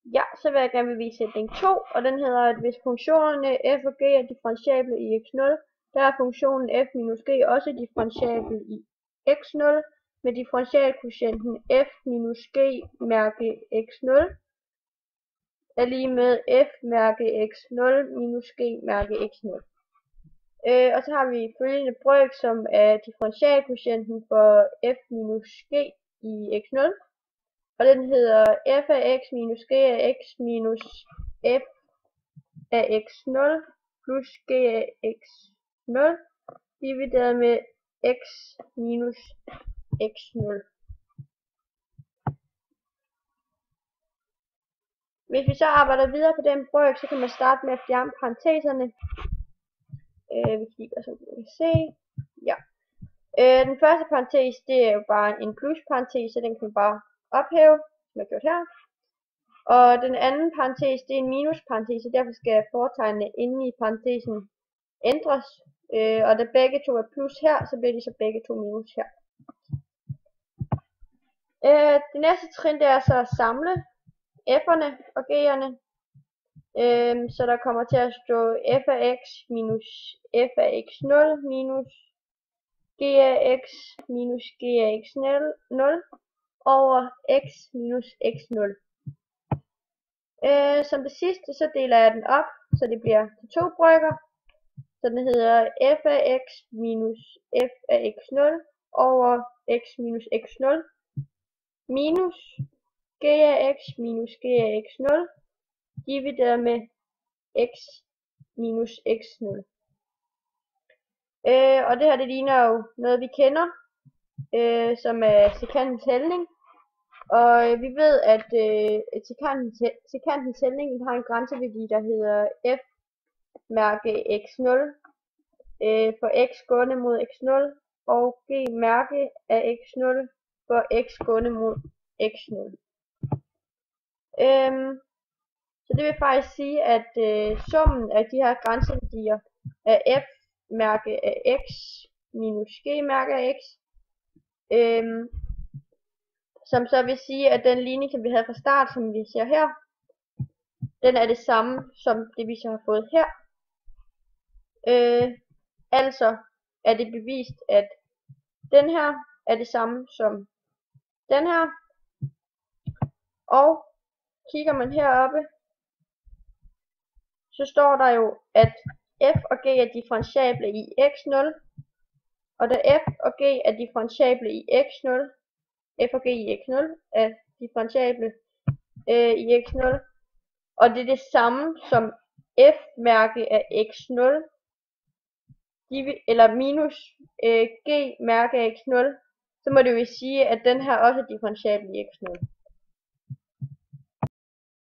Ja, så vil jeg gerne bevise sætning 2, og den hedder, at hvis funktionerne f og g er differentiable i x0, der er funktionen f minus g også differentiabel i x0, med differentialkvotienten f minus g mærke x0 er lige med f mærke x0 minus g mærke x0. Og så har vi følgende brøk, som er differentialkvotienten for f minus g i x0. Og den hedder f af x minus g af x minus f af x0 plus g af x0 divideret med x minus x0. Hvis vi så arbejder videre på den brøk, så kan man starte med at fjerne parenteserne. Vi kigger, så vi kan se. Ja. Den første parentes, det er jo bare en plusparentes, så den kan man bare ophæve, som jeg har gjort her. Og den anden parentes, det er en minusparentes, så derfor skal fortegnene inde i parentesen ændres. Og da begge to er plus her, så bliver de så begge to minus her. Det næste trin, det er så at samle f'erne og g'erne. Så der kommer til at stå f af x minus f af x0 minus g af x minus g af x0 over x minus x0. Som det sidste, så deler jeg den op, så det bliver til to brøker. Så den hedder f af x minus f af x0 over x minus x0 minus g af x minus g af x0 divideret med x minus x0. Og det her, det ligner jo noget, vi kender, som er sekantens hældning. Og vi ved, at sekantens hældning har en grænseværdi, der hedder f mærke x0 for x gående mod x0, og g mærke af x0 for x gående mod x0. Så det vil faktisk sige, at summen af de her grænseværdier af f mærke af x minus g mærke af x, som så vil sige, at den ligning, som vi havde fra start, som vi ser her, den er det samme som det, vi så har fået her. Altså er det bevist, at den her er det samme som den her. Og kigger man heroppe, så står der jo, at f og g er differentiable i x0, og da f og g er differentiable i x0, f og g i x0 er differentiable i x0, og det er det samme som f mærke af x0, eller minus g mærke af x0, så må det jo sige, at den her også er differentiabel i x0.